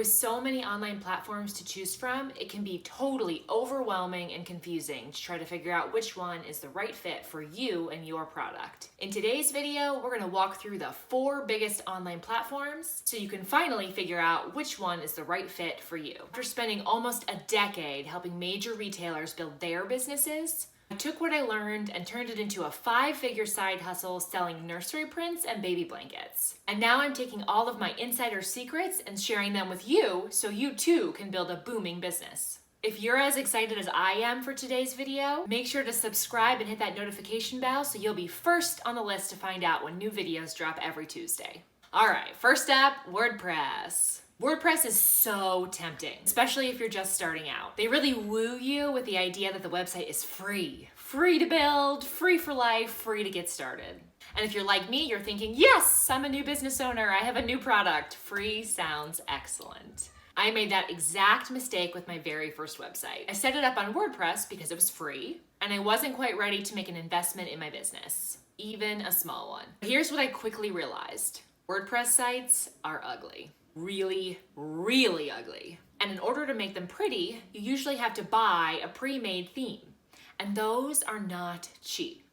With so many online platforms to choose from, it can be totally overwhelming and confusing to try to figure out which one is the right fit for you and your product. In today's video, we're going to walk through the 4 biggest online platforms so you can finally figure out which one is the right fit for you. After spending almost a decade helping major retailers build their businesses, I took what I learned and turned it into a 5-figure side hustle selling nursery prints and baby blankets. And now I'm taking all of my insider secrets and sharing them with you so you too can build a booming business. If you're as excited as I am for today's video, make sure to subscribe and hit that notification bell so you'll be first on the list to find out when new videos drop every Tuesday. All right, first up, WordPress. WordPress is so tempting, especially if you're just starting out. They really woo you with the idea that the website is free. Free to build, free for life, free to get started. And if you're like me, you're thinking, yes, I'm a new business owner, I have a new product. Free sounds excellent. I made that exact mistake with my very first website. I set it up on WordPress because it was free, and I wasn't quite ready to make an investment in my business, even a small one. Here's what I quickly realized. WordPress sites are ugly. Really, really ugly. And in order to make them pretty, you usually have to buy a pre-made theme. And those are not cheap.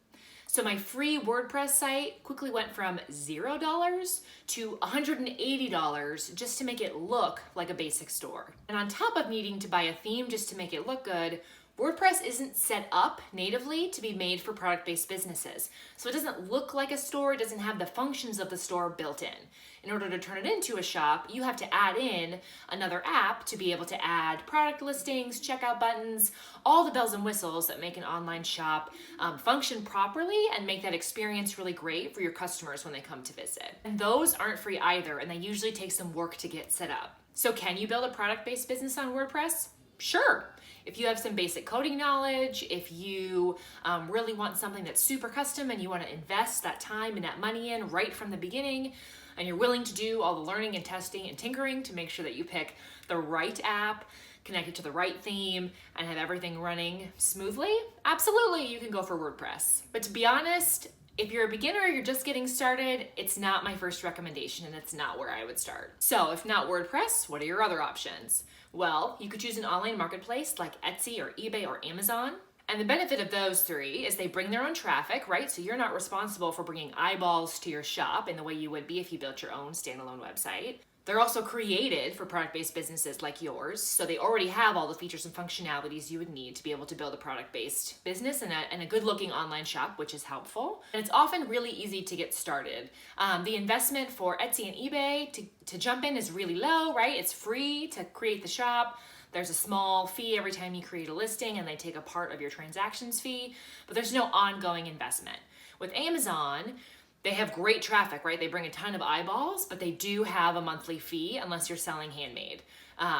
So my free WordPress site quickly went from $0 to $180 just to make it look like a basic store. And on top of needing to buy a theme just to make it look good, WordPress isn't set up natively to be made for product-based businesses. So it doesn't look like a store, it doesn't have the functions of the store built in. In order to turn it into a shop, you have to add in another app to be able to add product listings, checkout buttons, all the bells and whistles that make an online shop function properly and make that experience really great for your customers when they come to visit. And those aren't free either, and they usually take some work to get set up. So can you build a product-based business on WordPress? Sure. If you have some basic coding knowledge, if you really want something that's super custom and you want to invest that time and that money in right from the beginning, and you're willing to do all the learning and testing and tinkering to make sure that you pick the right app, connect it to the right theme, and have everything running smoothly, absolutely, you can go for WordPress. But to be honest, if you're a beginner, you're just getting started, it's not my first recommendation and it's not where I would start. So if not WordPress, what are your other options? Well, you could choose an online marketplace like Etsy or eBay or Amazon. And the benefit of those 3 is they bring their own traffic, right? So you're not responsible for bringing eyeballs to your shop in the way you would be if you built your own standalone website. They're also created for product-based businesses like yours, so they already have all the features and functionalities you would need to be able to build a product-based business and a good-looking online shop, which is helpful. And it's often really easy to get started. The investment for Etsy and eBay to jump in is really low, right? It's free to create the shop. There's a small fee every time you create a listing and they take a part of your transactions fee, but there's no ongoing investment. With Amazon, they have great traffic, right? They bring a ton of eyeballs, but they do have a monthly fee unless you're selling handmade.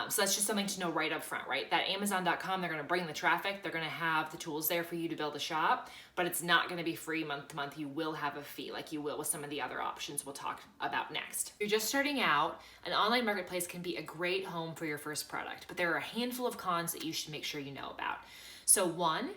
So that's just something to know right up front, right? That Amazon.com, they're going to bring the traffic. They're going to have the tools there for you to build a shop, but it's not going to be free month to month. You will have a fee like you will with some of the other options we'll talk about next. If you're just starting out, an online marketplace can be a great home for your first product, but there are a handful of cons that you should make sure you know about. So 1,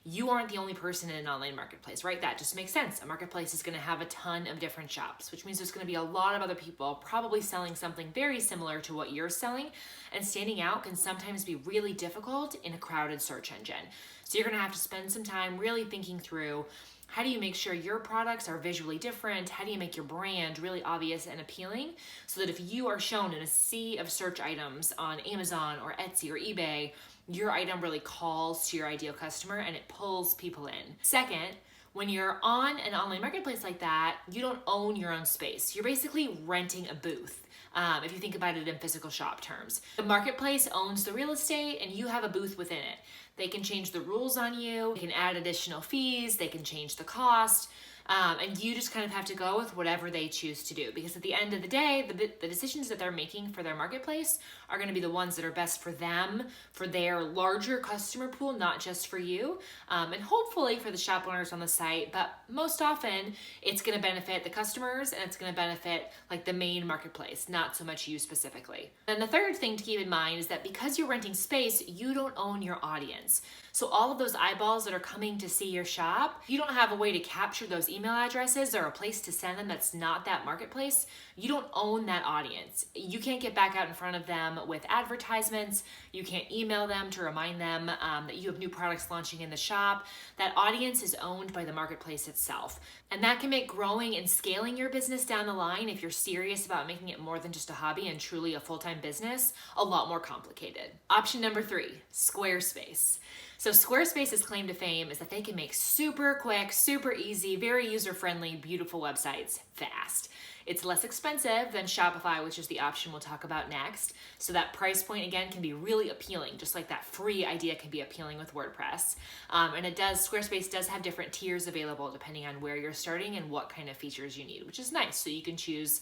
you aren't the only person in an online marketplace, right? That just makes sense. A marketplace is going to have a ton of different shops, which means there's going to be a lot of other people probably selling something very similar to what you're selling, and standing out can sometimes be really difficult in a crowded search engine. So you're going to have to spend some time really thinking through, how do you make sure your products are visually different? How do you make your brand really obvious and appealing so that if you are shown in a sea of search items on Amazon or Etsy or eBay, your item really calls to your ideal customer and it pulls people in. Second, when you're on an online marketplace like that, you don't own your own space. You're basically renting a booth. If you think about it in physical shop terms. The marketplace owns the real estate and you have a booth within it. They can change the rules on you, they can add additional fees, they can change the cost, and you just kind of have to go with whatever they choose to do. Because at the end of the day, the decisions that they're making for their marketplace are going to be the ones that are best for them, for their larger customer pool, not just for you, and hopefully for the shop owners on the site, but most often it's going to benefit the customers and it's going to benefit like the main marketplace, not so much you specifically. And the third thing to keep in mind is that because you're renting space, you don't own your audience. So all of those eyeballs that are coming to see your shop, you don't have a way to capture those emails email addresses or a place to send them that's not that marketplace, you don't own that audience. You can't get back out in front of them with advertisements. You can't email them to remind them that you have new products launching in the shop. That audience is owned by the marketplace itself. And that can make growing and scaling your business down the line, if you're serious about making it more than just a hobby and truly a full-time business, a lot more complicated. Option number 3, Squarespace. So Squarespace's claim to fame is that they can make super quick, super easy, very user-friendly, beautiful websites fast. It's less expensive than Shopify, which is the option we'll talk about next. So that price point, again, can be really appealing, just like that free idea can be appealing with WordPress. And Squarespace does have different tiers available depending on where you're starting and what kind of features you need, which is nice. So you can choose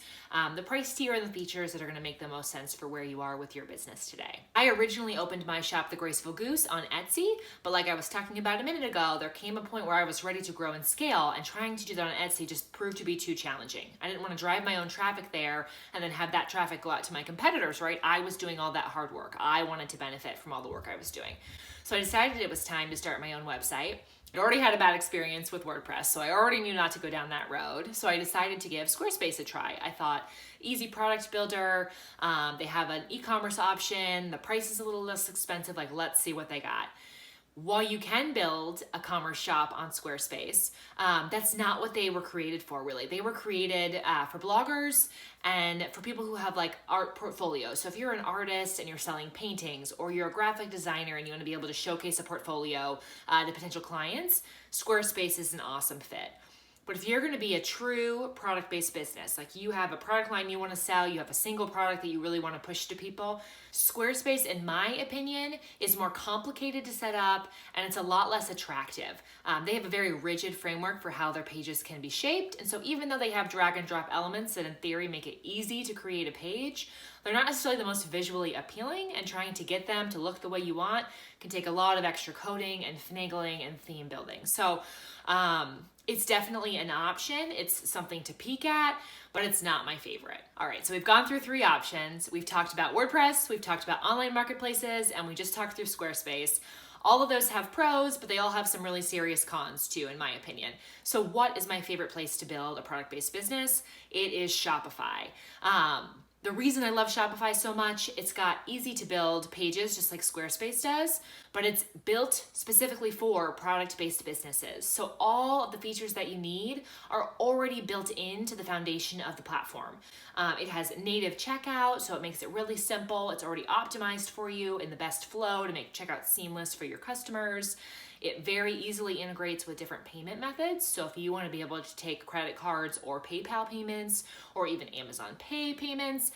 the price tier and the features that are gonna make the most sense for where you are with your business today. I originally opened my shop, The Graceful Goose, on Etsy, but like I was talking about a minute ago, there came a point where I was ready to grow and scale, and trying to do that on Etsy just proved to be too challenging. I didn't want to drive my own traffic there and then have that traffic go out to my competitors, right? I was doing all that hard work. I wanted to benefit from all the work I was doing. So I decided it was time to start my own website. I already had a bad experience with WordPress, so I already knew not to go down that road. So I decided to give Squarespace a try. I thought, easy product builder, they have an e-commerce option, the price is a little less expensive, like let's see what they got. While you can build a commerce shop on Squarespace, that's not what they were created for, really. They were created for bloggers and for people who have like art portfolios. So if you're an artist and you're selling paintings, or you're a graphic designer and you want to be able to showcase a portfolio to potential clients, Squarespace is an awesome fit. But if you're going to be a true product-based business, like you have a product line you want to sell, you have a single product that you really want to push to people, Squarespace, in my opinion, is more complicated to set up and it's a lot less attractive. They have a very rigid framework for how their pages can be shaped. And so even though they have drag and drop elements that in theory make it easy to create a page, they're not necessarily the most visually appealing, and trying to get them to look the way you want can take a lot of extra coding and finagling and theme building. So it's definitely an option. It's something to peek at, but it's not my favorite. All right, so we've gone through 3 options. We've talked about WordPress, we've talked about online marketplaces, and we just talked through Squarespace. All of those have pros, but they all have some really serious cons too, in my opinion. So what is my favorite place to build a product-based business? It is Shopify. The reason I love Shopify so much, it's got easy to build pages just like Squarespace does, but it's built specifically for product-based businesses. So all of the features that you need are already built into the foundation of the platform. It has native checkout, so it makes it really simple. It's already optimized for you in the best flow to make checkout seamless for your customers. It very easily integrates with different payment methods. So if you want to be able to take credit cards or PayPal payments, or even Amazon Pay payments,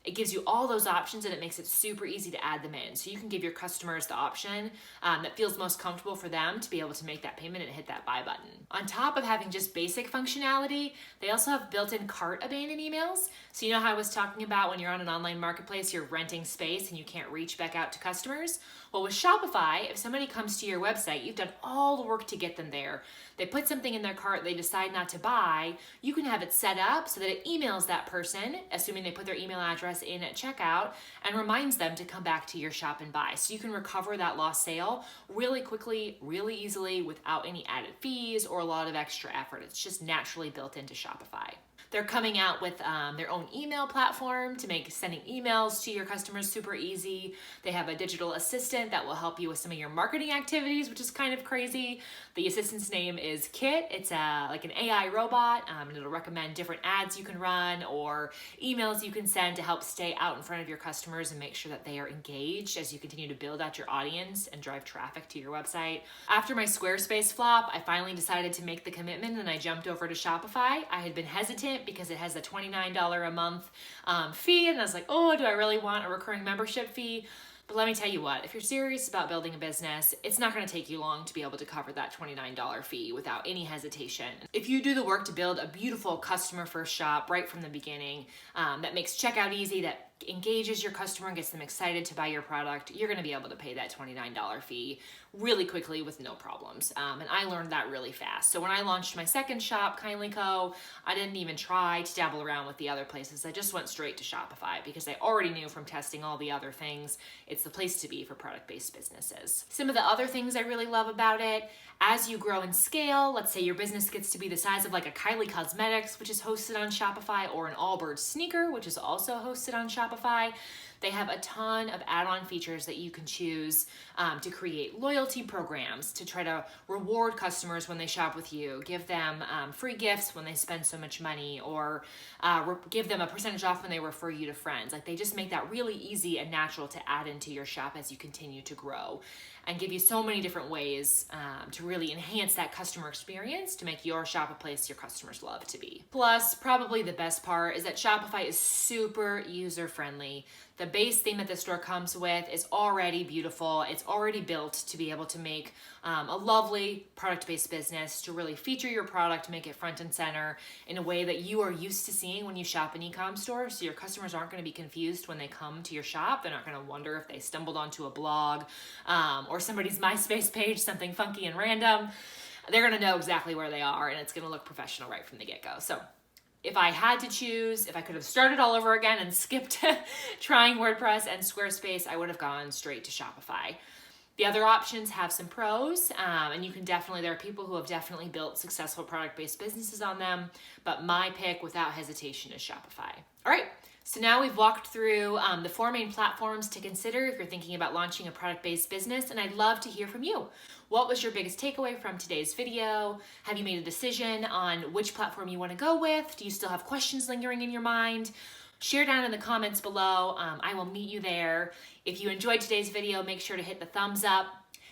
it gives you all those options, and it makes it super easy to add them in. So you can give your customers the option that feels most comfortable for them to be able to make that payment and hit that buy button. On top of having just basic functionality, they also have built-in cart abandon emails. So you know how I was talking about when you're on an online marketplace, you're renting space and you can't reach back out to customers? Well, with Shopify, if somebody comes to your website, you've done all the work to get them there. They put something in their cart, they decide not to buy, you can have it set up so that it emails that person, assuming they put their email address in at checkout, and reminds them to come back to your shop and buy. So you can recover that lost sale really quickly, really easily, without any added fees or a lot of extra effort. It's just naturally built into Shopify. They're coming out with their own email platform to make sending emails to your customers super easy. They have a digital assistant that will help you with some of your marketing activities, which is kind of crazy. The assistant's name is Kit. It's like an AI robot, and it'll recommend different ads you can run or emails you can send to help stay out in front of your customers and make sure that they are engaged as you continue to build out your audience and drive traffic to your website. After my Squarespace flop, I finally decided to make the commitment and I jumped over to Shopify. I had been hesitant because it has a $29 a month fee, and I was like, oh, do I really want a recurring membership fee? But let me tell you what, if you're serious about building a business, it's not going to take you long to be able to cover that $29 fee without any hesitation. If you do the work to build a beautiful customer first shop right from the beginning, that makes checkout easy, that engages your customer and gets them excited to buy your product, you're gonna be able to pay that $29 fee really quickly with no problems. And I learned that really fast. So when I launched my second shop, Kindly Co., I didn't even try to dabble around with the other places. I just went straight to Shopify because I already knew from testing all the other things, it's the place to be for product-based businesses. Some of the other things I really love about it, as you grow and scale, let's say your business gets to be the size of like a Kylie Cosmetics, which is hosted on Shopify, or an Allbirds sneaker, which is also hosted on Shopify. They have a ton of add-on features that you can choose to create loyalty programs, to try to reward customers when they shop with you, give them free gifts when they spend so much money, or give them a percentage off when they refer you to friends. Like, they just make that really easy and natural to add into your shop as you continue to grow, and give you so many different ways to really enhance that customer experience to make your shop a place your customers love to be. Plus, probably the best part is that Shopify is super user-friendly. The base theme that the store comes with is already beautiful. It's already built to be able to make a lovely product-based business, to really feature your product, make it front and center in a way that you are used to seeing when you shop in e-com stores. So your customers aren't going to be confused when they come to your shop. They're not going to wonder if they stumbled onto a blog or somebody's MySpace page, something funky and random. They're going to know exactly where they are, and it's going to look professional right from the get-go. So if I had to choose, if I could have started all over again and skipped trying WordPress and Squarespace, I would have gone straight to Shopify. The other options have some pros, and you can definitely, there are people who have definitely built successful product-based businesses on them, but my pick without hesitation is Shopify. All right, so now we've walked through the 4 main platforms to consider if you're thinking about launching a product-based business, and I'd love to hear from you. What was your biggest takeaway from today's video? Have you made a decision on which platform you want to go with? Do you still have questions lingering in your mind? Share down in the comments below. I will meet you there. If you enjoyed today's video, make sure to hit the thumbs up.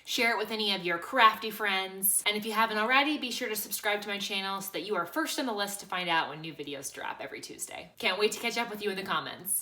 Share it with any of your crafty friends. And if you haven't already, be sure to subscribe to my channel so that you are first on the list to find out when new videos drop every Tuesday. Can't wait to catch up with you in the comments.